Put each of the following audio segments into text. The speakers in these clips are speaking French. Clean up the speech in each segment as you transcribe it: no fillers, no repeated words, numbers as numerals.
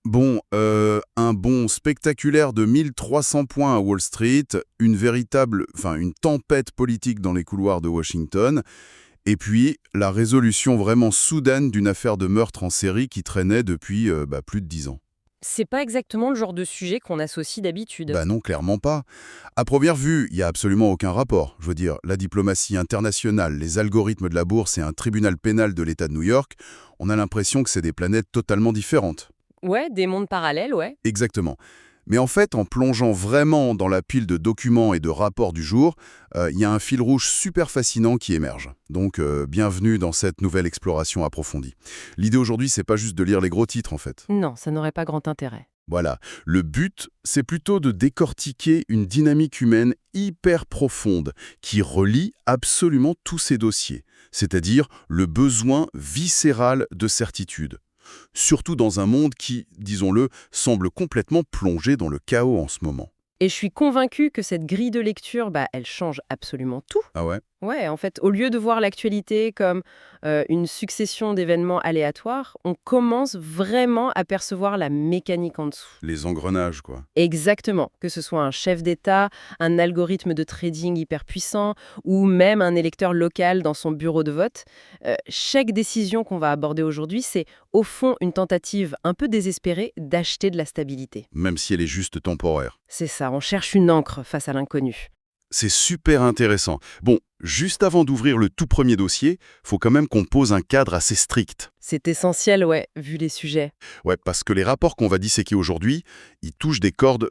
Bon, un bond spectaculaire de 1300 points à Wall Street, une tempête politique dans les couloirs de Washington, et puis la résolution vraiment soudaine d'une affaire de meurtre en série qui traînait depuis plus de 10 ans. C'est pas exactement le genre de sujet qu'on associe d'habitude. Bah non, clairement pas. À première vue, il n'y a absolument aucun rapport. Je veux dire, la diplomatie internationale, les algorithmes de la bourse et un tribunal pénal de l'État de New York, on a l'impression que c'est des planètes totalement différentes. Ouais, des mondes parallèles, ouais. Exactement. Mais en fait, en plongeant vraiment dans la pile de documents et de rapports du jour, il y a un fil rouge super fascinant qui émerge. Donc, bienvenue dans cette nouvelle exploration approfondie. L'idée aujourd'hui, c'est pas juste de lire les gros titres, en fait. Non, ça n'aurait pas grand intérêt. Voilà. Le but, c'est plutôt de décortiquer une dynamique humaine hyper profonde qui relie absolument tous ces dossiers, c'est-à-dire le besoin viscéral de certitude. Surtout dans un monde qui, disons-le, semble complètement plongé dans le chaos en ce moment. Et je suis convaincue que cette grille de lecture, elle change absolument tout. Ah ouais? Ouais, en fait, au lieu de voir l'actualité comme une succession d'événements aléatoires, on commence vraiment à percevoir la mécanique en dessous. Les engrenages, quoi. Exactement, que ce soit un chef d'État, un algorithme de trading hyper puissant ou même un électeur local dans son bureau de vote, chaque décision qu'on va aborder aujourd'hui, c'est au fond une tentative un peu désespérée d'acheter de la stabilité. Même si elle est juste temporaire. C'est ça, on cherche une encre face à l'inconnu. C'est super intéressant. Bon, juste avant d'ouvrir le tout premier dossier, faut quand même qu'on pose un cadre assez strict. C'est essentiel, ouais, vu les sujets. Ouais, parce que les rapports qu'on va disséquer aujourd'hui, ils touchent des cordes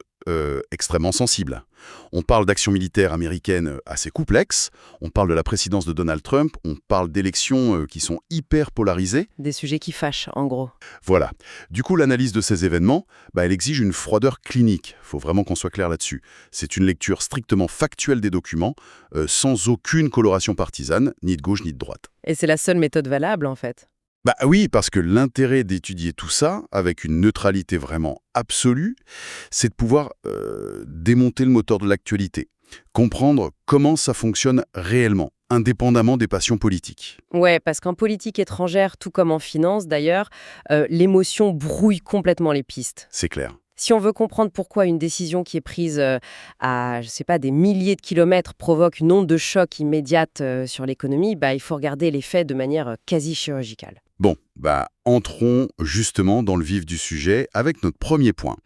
extrêmement sensibles. On parle d'actions militaires américaines assez complexes, on parle de la présidence de Donald Trump, on parle d'élections qui sont hyper polarisées. Des sujets qui fâchent, en gros. Voilà. Du coup, l'analyse de ces événements, elle exige une froideur clinique. Faut vraiment qu'on soit clair là-dessus. C'est une lecture strictement factuelle des documents, sans aucune coloration partisane, ni de gauche ni de droite. Et c'est la seule méthode valable, en fait. Bah oui, parce que l'intérêt d'étudier tout ça, avec une neutralité vraiment absolue, c'est de pouvoir démonter le moteur de l'actualité, comprendre comment ça fonctionne réellement, indépendamment des passions politiques. Ouais, parce qu'en politique étrangère, tout comme en finance d'ailleurs, l'émotion brouille complètement les pistes. C'est clair. Si on veut comprendre pourquoi une décision qui est prise à, je sais pas, des milliers de kilomètres provoque une onde de choc immédiate sur l'économie, il faut regarder les faits de manière quasi chirurgicale. Bon, entrons justement dans le vif du sujet avec notre premier point,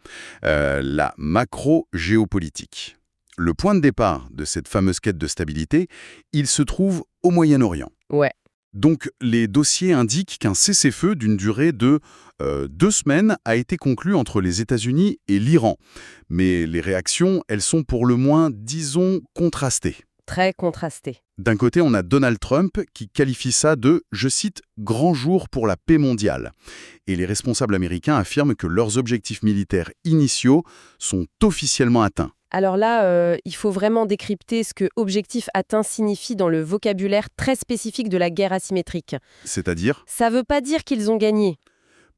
la macro-géopolitique. Le point de départ de cette fameuse quête de stabilité, il se trouve au Moyen-Orient. Ouais. Donc, les dossiers indiquent qu'un cessez-feu d'une durée de 2 semaines a été conclu entre les États-Unis et l'Iran. Mais les réactions, elles sont pour le moins, disons, contrastées. Très contrasté. D'un côté, on a Donald Trump qui qualifie ça de, je cite, « grand jour pour la paix mondiale ». Et les responsables américains affirment que leurs objectifs militaires initiaux sont officiellement atteints. Alors là, il faut vraiment décrypter ce que objectif atteint signifie dans le vocabulaire très spécifique de la guerre asymétrique. C'est-à-dire, Ça veut pas dire qu'ils ont gagné.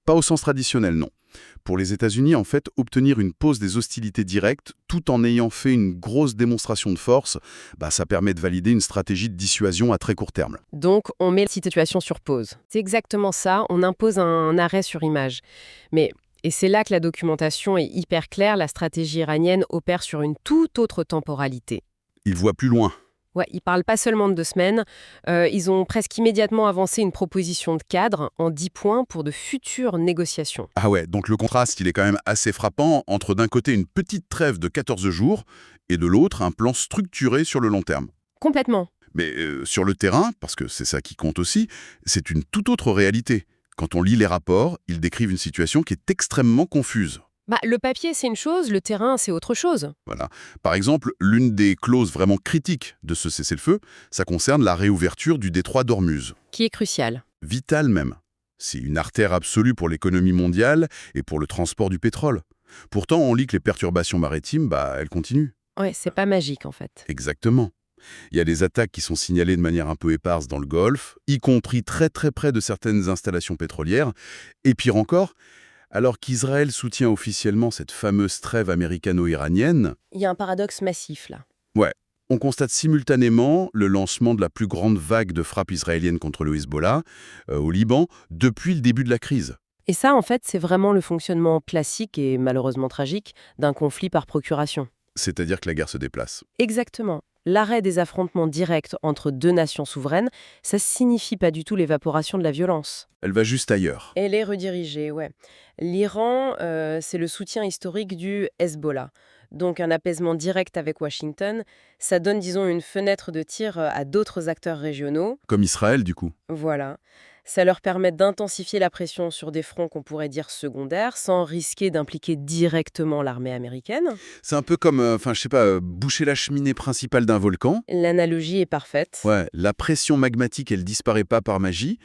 pas au sens traditionnel, non. Pour les États-Unis, en fait, obtenir une pause des hostilités directes, tout en ayant fait une grosse démonstration de force, ça permet de valider une stratégie de dissuasion à très court terme. Donc, on met la situation sur pause. C'est exactement ça, on impose un arrêt sur image. Et c'est là que la documentation est hyper claire, la stratégie iranienne opère sur une toute autre temporalité. Ils voient plus loin. Ouais, ils parlent pas seulement de 2 semaines, ils ont presque immédiatement avancé une proposition de cadre en 10 points pour de futures négociations. Ah ouais, donc le contraste, il est quand même assez frappant entre d'un côté une petite trêve de 14 jours et de l'autre un plan structuré sur le long terme. Complètement. Mais sur le terrain, parce que c'est ça qui compte aussi, c'est une toute autre réalité. Quand on lit les rapports, ils décrivent une situation qui est extrêmement confuse. Le papier, c'est une chose, le terrain, c'est autre chose. Voilà. Par exemple, l'une des clauses vraiment critiques de ce cessez-le-feu, ça concerne la réouverture du détroit d'Ormuz. Qui est crucial. Vital même. C'est une artère absolue pour l'économie mondiale et pour le transport du pétrole. Pourtant, on lit que les perturbations maritimes, elles continuent. Ouais, c'est pas magique en fait. Exactement. Il y a des attaques qui sont signalées de manière un peu éparse dans le Golfe, y compris très très près de certaines installations pétrolières. Et pire encore, alors qu'Israël soutient officiellement cette fameuse trêve américano-iranienne, Il y a un paradoxe massif là. ouais, on constate simultanément le lancement de la plus grande vague de frappes israéliennes contre le Hezbollah au Liban depuis le début de la crise. Et ça, en fait, c'est vraiment le fonctionnement classique et malheureusement tragique d'un conflit par procuration. C'est-à-dire que la guerre se déplace. Exactement. L'arrêt des affrontements directs entre deux nations souveraines, ça signifie pas du tout l'évaporation de la violence. Elle va juste ailleurs. Elle est redirigée, ouais. L'Iran, c'est le soutien historique du Hezbollah. Donc un apaisement direct avec Washington, ça donne, disons, une fenêtre de tir à d'autres acteurs régionaux. Comme Israël, du coup. Voilà. Ça leur permet d'intensifier la pression sur des fronts qu'on pourrait dire secondaires, sans risquer d'impliquer directement l'armée américaine. C'est un peu comme, enfin, je sais pas, boucher la cheminée principale d'un volcan. L'analogie est parfaite. Ouais, la pression magmatique, elle disparaît pas par magie.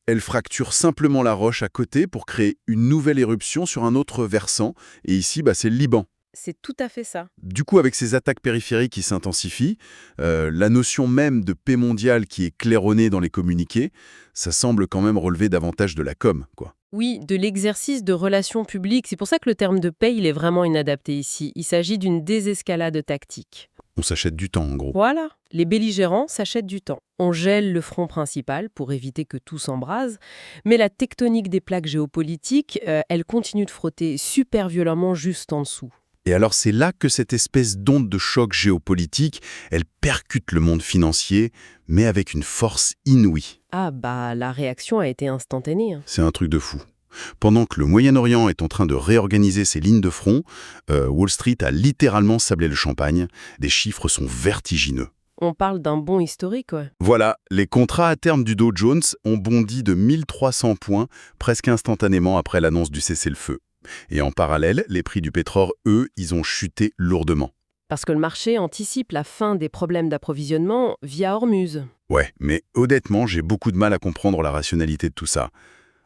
Elle fracture simplement la roche à côté pour créer une nouvelle éruption sur un autre versant. Et ici, c'est le Liban. C'est tout à fait ça. Du coup, avec ces attaques périphériques qui s'intensifient, la notion même de paix mondiale qui est claironnée dans les communiqués, ça semble quand même relever davantage de la com, quoi. Oui, de l'exercice de relations publiques. C'est pour ça que le terme de paix, il est vraiment inadapté ici. Il s'agit d'une désescalade tactique. On s'achète du temps, en gros. Voilà, les belligérants s'achètent du temps. On gèle le front principal pour éviter que tout s'embrase, mais la tectonique des plaques géopolitiques, elle continue de frotter super violemment juste en dessous. Et alors c'est là que cette espèce d'onde de choc géopolitique, elle percute le monde financier, mais avec une force inouïe. Ah la réaction a été instantanée. C'est un truc de fou. Pendant que le Moyen-Orient est en train de réorganiser ses lignes de front, Wall Street a littéralement sablé le champagne. Des chiffres sont vertigineux. On parle d'un bond historique, ouais. Voilà, les contrats à terme du Dow Jones ont bondi de 1300 points presque instantanément après l'annonce du cessez-le-feu. Et en parallèle, les prix du pétrole, eux, ils ont chuté lourdement. Parce que le marché anticipe la fin des problèmes d'approvisionnement via Hormuz. Ouais, mais honnêtement, j'ai beaucoup de mal à comprendre la rationalité de tout ça.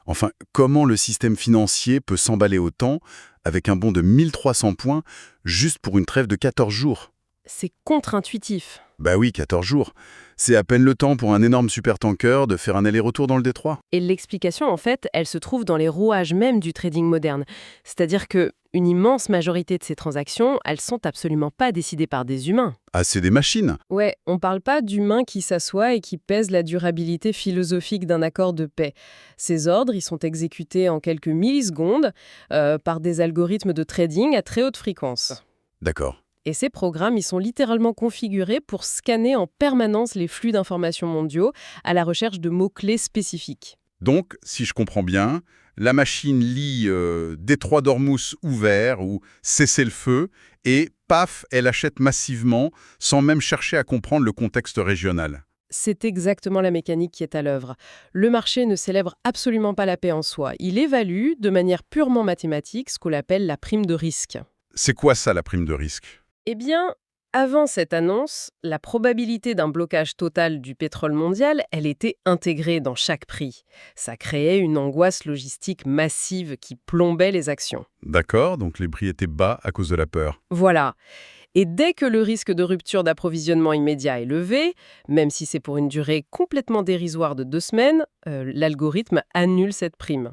Enfin, comment le système financier peut s'emballer autant avec un bond de 1300 points juste pour une trêve de 14 jours? C'est contre-intuitif. Bah oui, 14 jours. C'est à peine le temps pour un énorme supertanker de faire un aller-retour dans le détroit. Et l'explication, en fait, elle se trouve dans les rouages même du trading moderne. C'est-à-dire que une immense majorité de ces transactions, elles sont absolument pas décidées par des humains. Ah, c'est des machines. Ouais, on parle pas d'humains qui s'assoient et qui pèsent la durabilité philosophique d'un accord de paix. Ces ordres, ils sont exécutés en quelques millisecondes par des algorithmes de trading à très haute fréquence. D'accord. Et ces programmes, ils sont littéralement configurés pour scanner en permanence les flux d'informations mondiaux à la recherche de mots-clés spécifiques. Donc, si je comprends bien, la machine lit Détroit d'Ormuz ouvert ou cessez-le-feu et paf, elle achète massivement sans même chercher à comprendre le contexte régional. C'est exactement la mécanique qui est à l'œuvre. Le marché ne célèbre absolument pas la paix en soi. Il évalue de manière purement mathématique ce qu'on appelle la prime de risque. C'est quoi ça, la prime de risque? Eh bien, avant cette annonce, la probabilité d'un blocage total du pétrole mondial, elle était intégrée dans chaque prix. Ça créait une angoisse logistique massive qui plombait les actions. D'accord, donc les prix étaient bas à cause de la peur. Voilà. Et dès que le risque de rupture d'approvisionnement immédiat est levé, même si c'est pour une durée complètement dérisoire de 2 semaines, l'algorithme annule cette prime.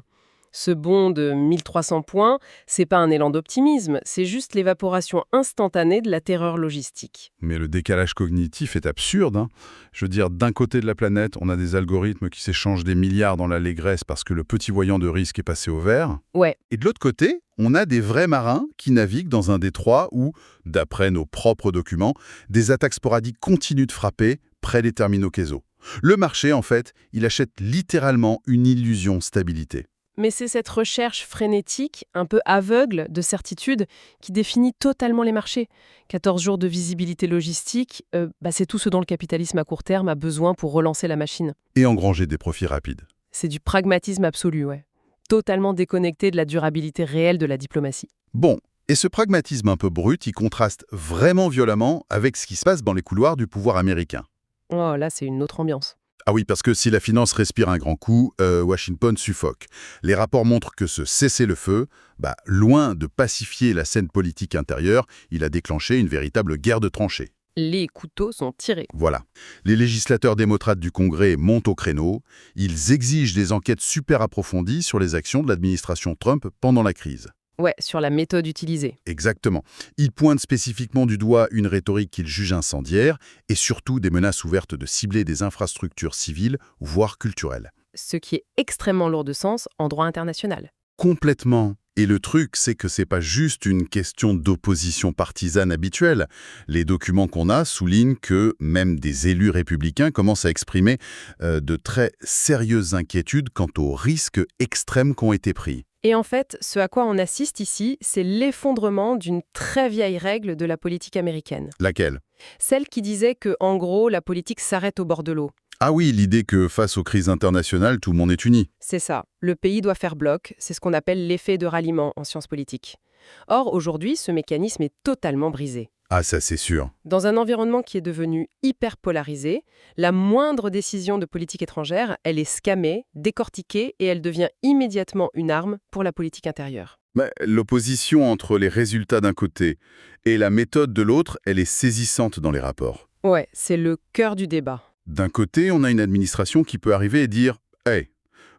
Ce bond de 1300 points, c'est pas un élan d'optimisme, c'est juste l'évaporation instantanée de la terreur logistique. Mais le décalage cognitif est absurde, hein. Je veux dire, d'un côté de la planète, on a des algorithmes qui s'échangent des milliards dans l'allégresse parce que le petit voyant de risque est passé au vert. Ouais, Et de l'autre côté, on a des vrais marins qui naviguent dans un détroit où, d'après nos propres documents, des attaques sporadiques continuent de frapper près des terminaux Kezo. Le marché, en fait, il achète littéralement une illusion stabilité. mais c'est cette recherche frénétique, un peu aveugle de certitude, qui définit totalement les marchés. 14 jours de visibilité logistique, c'est tout ce dont le capitalisme à court terme a besoin pour relancer la machine. Et engranger des profits rapides. C'est du pragmatisme absolu, ouais. Totalement déconnecté de la durabilité réelle de la diplomatie. Bon, et ce pragmatisme un peu brut, il contraste vraiment violemment avec ce qui se passe dans les couloirs du pouvoir américain. Oh, là, c'est une autre ambiance. Ah oui, parce que si la finance respire un grand coup, Washington suffoque. Les rapports montrent que ce cessez-le-feu, loin de pacifier la scène politique intérieure, il a déclenché une véritable guerre de tranchées. Les couteaux sont tirés. Voilà. Les législateurs démocrates du Congrès montent au créneau. Ils exigent des enquêtes super approfondies sur les actions de l'administration Trump pendant la crise. Ouais, sur la méthode utilisée. Exactement. Ils pointent spécifiquement du doigt une rhétorique qu'ils jugent incendiaire et surtout des menaces ouvertes de cibler des infrastructures civiles, voire culturelles. Ce qui est extrêmement lourd de sens en droit international. Complètement. Et le truc, c'est que c'est pas juste une question d'opposition partisane habituelle. Les documents qu'on a soulignent que même des élus républicains commencent à exprimer de très sérieuses inquiétudes quant aux risques extrêmes qui ont été pris. Et en fait, ce à quoi on assiste ici, c'est l'effondrement d'une très vieille règle de la politique américaine. Laquelle? Celle qui disait que, en gros, la politique s'arrête au bord de l'eau. Ah oui, l'idée que face aux crises internationales, tout le monde est uni. C'est ça. Le pays doit faire bloc. C'est ce qu'on appelle l'effet de ralliement en sciences politiques. Or, aujourd'hui, ce mécanisme est totalement brisé. Ah, ça c'est sûr. Dans un environnement qui est devenu hyper polarisé, la moindre décision de politique étrangère, elle est scammée, décortiquée et elle devient immédiatement une arme pour la politique intérieure. Mais l'opposition entre les résultats d'un côté et la méthode de l'autre, elle est saisissante dans les rapports. Ouais, c'est le cœur du débat. D'un côté, on a une administration qui peut arriver et dire « Hey,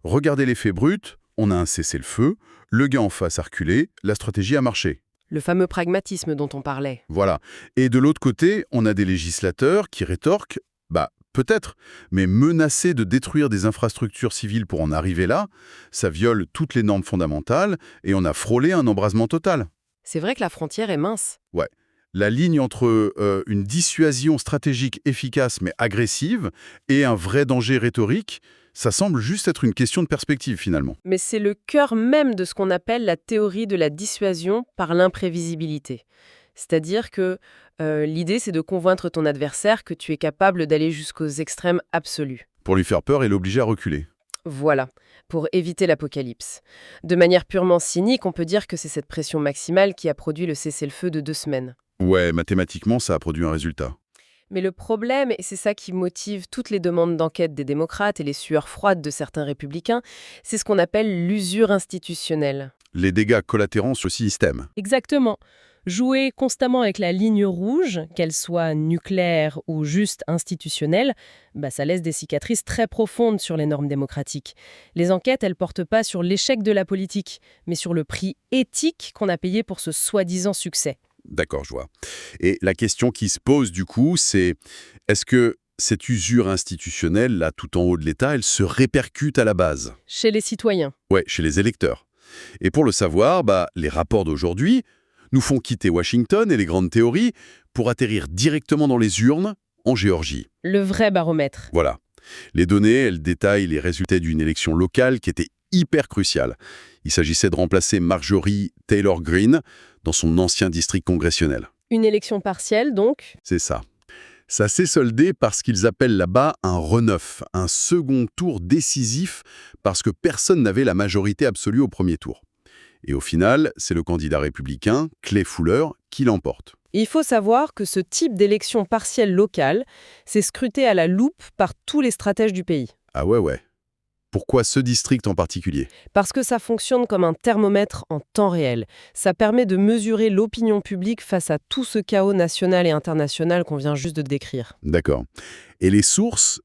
regardez les faits bruts, on a un cessez-le-feu, le gars en face a reculé, la stratégie a marché. » Le fameux pragmatisme dont on parlait. Voilà. Et de l'autre côté, on a des législateurs qui rétorquent « Bah, peut-être, mais menacer de détruire des infrastructures civiles pour en arriver là, ça viole toutes les normes fondamentales et on a frôlé un embrasement total. » C'est vrai que la frontière est mince. Ouais. La ligne entre une dissuasion stratégique efficace mais agressive et un vrai danger rhétorique, ça semble juste être une question de perspective finalement. Mais c'est le cœur même de ce qu'on appelle la théorie de la dissuasion par l'imprévisibilité. C'est-à-dire que l'idée, c'est de convaincre ton adversaire que tu es capable d'aller jusqu'aux extrêmes absolus. Pour lui faire peur et l'obliger à reculer. Voilà, pour éviter l'apocalypse. De manière purement cynique, on peut dire que c'est cette pression maximale qui a produit le cessez-le-feu de 2 semaines. Ouais, mathématiquement, ça a produit un résultat. Mais le problème, et c'est ça qui motive toutes les demandes d'enquête des démocrates et les sueurs froides de certains républicains, c'est ce qu'on appelle l'usure institutionnelle. Les dégâts collatéraux sur le système. Exactement. Jouer constamment avec la ligne rouge, qu'elle soit nucléaire ou juste institutionnelle, ça laisse des cicatrices très profondes sur les normes démocratiques. Les enquêtes, elles portent pas sur l'échec de la politique, mais sur le prix éthique qu'on a payé pour ce soi-disant succès. D'accord, je vois. Et la question qui se pose du coup, c'est est-ce que cette usure institutionnelle, là, tout en haut de l'État, elle se répercute à la base? Chez les citoyens. Ouais, chez les électeurs. Et pour le savoir, les rapports d'aujourd'hui nous font quitter Washington et les grandes théories pour atterrir directement dans les urnes en Géorgie. Le vrai baromètre. Voilà. Les données, elles détaillent les résultats d'une élection locale qui était hyper cruciale. Il s'agissait de remplacer Marjorie Taylor Greene dans son ancien district congressionnel. Une élection partielle, donc. C'est ça. Ça s'est soldé par ce qu'ils appellent là-bas un reneuf, un second tour décisif parce que personne n'avait la majorité absolue au premier tour. Et au final, c'est le candidat républicain, Clay Fuller, qui l'emporte. Il faut savoir que ce type d'élection partielle locale, c'est scruté à la loupe par tous les stratèges du pays. Ah ouais. Pourquoi ce district en particulier? Parce que ça fonctionne comme un thermomètre en temps réel. Ça permet de mesurer l'opinion publique face à tout ce chaos national et international qu'on vient juste de décrire. D'accord. Et les sources,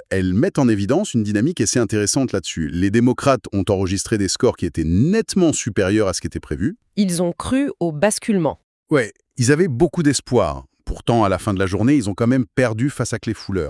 elles mettent en évidence une dynamique assez intéressante là-dessus. Les démocrates ont enregistré des scores qui étaient nettement supérieurs à ce qui était prévu. Ils ont cru au basculement. Ouais, ils avaient beaucoup d'espoir. Pourtant, à la fin de la journée, ils ont quand même perdu face à Clay Fuller.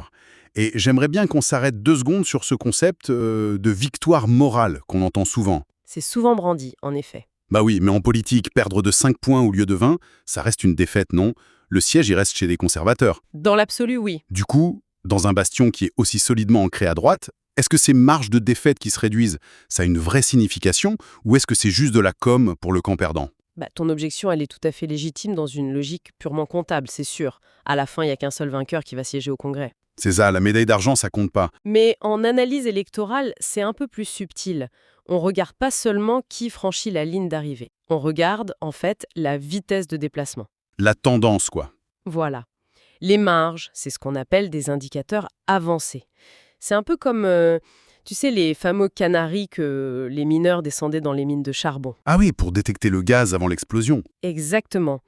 Et j'aimerais bien qu'on s'arrête 2 secondes sur ce concept de victoire morale qu'on entend souvent. C'est souvent brandi, en effet. Bah oui, mais en politique, perdre de 5 points au lieu de 20, ça reste une défaite, non? Le siège, il reste chez les conservateurs. Dans l'absolu, oui. Du coup, dans un bastion qui est aussi solidement ancré à droite, est-ce que ces marges de défaite qui se réduisent, ça a une vraie signification, ou est-ce que c'est juste de la com pour le camp perdant? Ton objection, elle est tout à fait légitime dans une logique purement comptable, c'est sûr. À la fin, il n'y a qu'un seul vainqueur qui va siéger au Congrès. C'est ça, la médaille d'argent, ça compte pas. Mais en analyse électorale, c'est un peu plus subtil. On ne regarde pas seulement qui franchit la ligne d'arrivée. On regarde, en fait, la vitesse de déplacement. La tendance, quoi. Voilà. Les marges, c'est ce qu'on appelle des indicateurs avancés. C'est un peu comme, les fameux canaris que les mineurs descendaient dans les mines de charbon. Ah oui, pour détecter le gaz avant l'explosion. Exactement.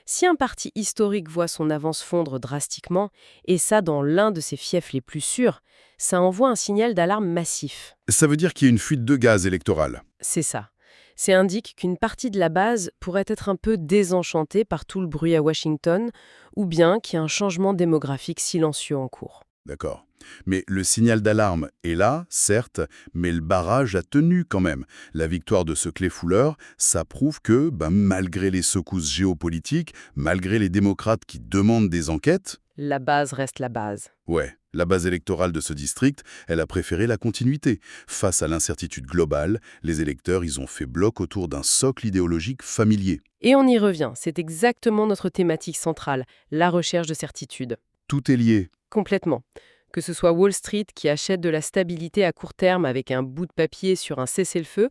Si un parti historique voit son avance fondre drastiquement, et ça dans l'un de ses fiefs les plus sûrs, ça envoie un signal d'alarme massif. Ça veut dire qu'il y a une fuite de gaz électorale. C'est ça. Ça indique qu'une partie de la base pourrait être un peu désenchantée par tout le bruit à Washington, ou bien qu'il y a un changement démographique silencieux en cours. D'accord. Mais le signal d'alarme est là, certes, mais le barrage a tenu quand même. La victoire de ce clé-fouleur, ça prouve que, malgré les secousses géopolitiques, malgré les démocrates qui demandent des enquêtes, La base reste la base. ouais, la base électorale de ce district, elle a préféré la continuité. Face à l'incertitude globale, les électeurs, ils ont fait bloc autour d'un socle idéologique familier. Et on y revient, c'est exactement notre thématique centrale, la recherche de certitude. Tout est lié. Complètement. Que ce soit Wall Street qui achète de la stabilité à court terme avec un bout de papier sur un cessez-le-feu,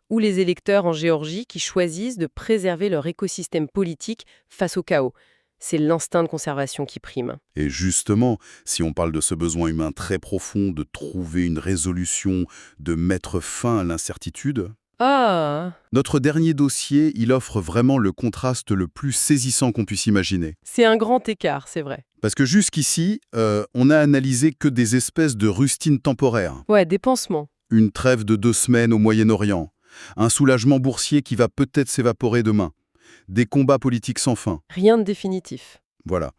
ou les électeurs en Géorgie qui choisissent de préserver leur écosystème politique face au chaos. C'est l'instinct de conservation qui prime. Et justement, si on parle de ce besoin humain très profond de trouver une résolution, de mettre fin à l'incertitude, Ah, notre dernier dossier, il offre vraiment le contraste le plus saisissant qu'on puisse imaginer. c'est un grand écart, c'est vrai. Parce que jusqu'ici, on n'a analysé que des espèces de rustines temporaires. Ouais, des pansements. Une trêve de 2 semaines au Moyen-Orient. Un soulagement boursier qui va peut-être s'évaporer demain. Des combats politiques sans fin. Rien de définitif. Voilà.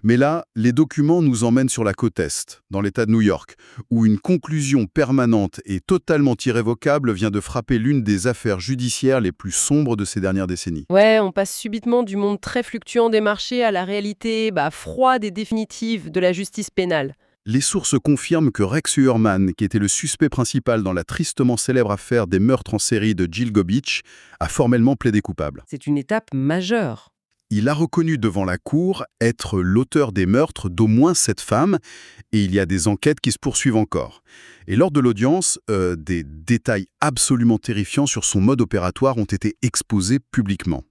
Mais là, les documents nous emmènent sur la côte Est, dans l'État de New York, où une conclusion permanente et totalement irrévocable vient de frapper l'une des affaires judiciaires les plus sombres de ces dernières décennies. Ouais, on passe subitement du monde très fluctuant des marchés à la réalité froide et définitive de la justice pénale. Les sources confirment que Rex Heuermann, qui était le suspect principal dans la tristement célèbre affaire des meurtres en série de Jill Gobich, a formellement plaidé coupable. C'est une étape majeure. Il a reconnu devant la cour être l'auteur des meurtres d'au moins 7 femmes, et il y a des enquêtes qui se poursuivent encore. Et lors de l'audience, des détails absolument terrifiants sur son mode opératoire ont été exposés publiquement.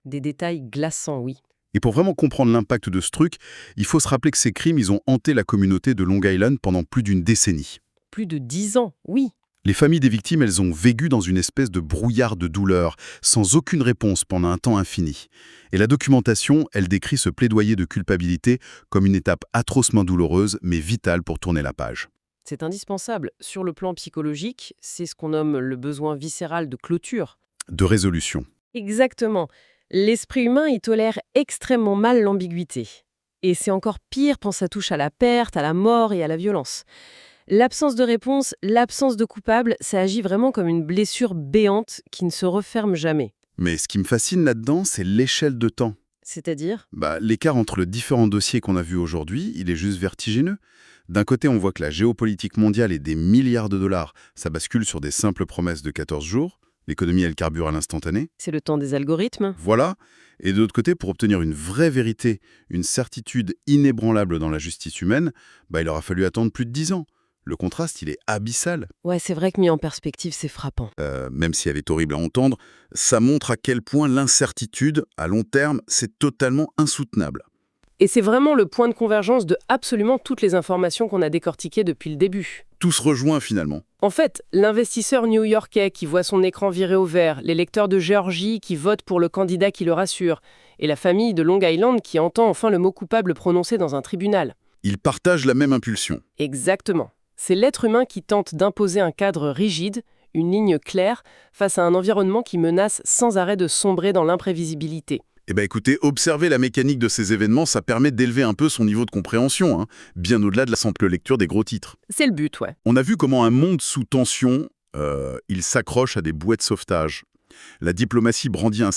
Des détails glaçants, oui. Et pour vraiment comprendre l'impact de ce truc, il faut se rappeler que ces crimes, ils ont hanté la communauté de Long Island pendant plus d'une décennie. Plus de 10 ans, oui. Les familles des victimes, elles ont vécu dans une espèce de brouillard de douleur, sans aucune réponse pendant un temps infini. Et la documentation, elle décrit ce plaidoyer de culpabilité comme une étape atrocement douloureuse, mais vitale pour tourner la page. C'est indispensable. Sur le plan psychologique, c'est ce qu'on nomme le besoin viscéral de clôture. De résolution. Exactement. L'esprit humain y tolère extrêmement mal l'ambiguïté. Et c'est encore pire quand ça touche à la perte, à la mort et à la violence. L'absence de réponse, l'absence de coupable, ça agit vraiment comme une blessure béante qui ne se referme jamais. Mais ce qui me fascine là-dedans, c'est l'échelle de temps. C'est-à-dire? L'écart entre les différents dossiers qu'on a vus aujourd'hui, il est juste vertigineux. D'un côté, on voit que la géopolitique mondiale et des milliards de dollars, ça bascule sur des simples promesses de 14 jours. L'économie, elle carbure à l'instantané. C'est le temps des algorithmes. Voilà. Et de l'autre côté, pour obtenir une vraie vérité, une certitude inébranlable dans la justice humaine, il aura fallu attendre plus de 10 ans. Le contraste, il est abyssal. Ouais, c'est vrai que mis en perspective, c'est frappant. Même si elle est horrible à entendre, ça montre à quel point l'incertitude, à long terme, c'est totalement insoutenable. Et c'est vraiment le point de convergence de absolument toutes les informations qu'on a décortiquées depuis le début. Tout se rejoint finalement. En fait, l'investisseur new-yorkais qui voit son écran virer au vert, l'électeur de Géorgie qui vote pour le candidat qui le rassure, et la famille de Long Island qui entend enfin le mot coupable prononcé dans un tribunal. Ils partagent la même impulsion. Exactement. C'est l'être humain qui tente d'imposer un cadre rigide, une ligne claire, face à un environnement qui menace sans arrêt de sombrer dans l'imprévisibilité. Écoutez, observer la mécanique de ces événements, ça permet d'élever un peu son niveau de compréhension, bien au-delà de la simple lecture des gros titres. C'est le but, ouais. On a vu comment un monde sous tension, il s'accroche à des bouées de sauvetage. La diplomatie brandit un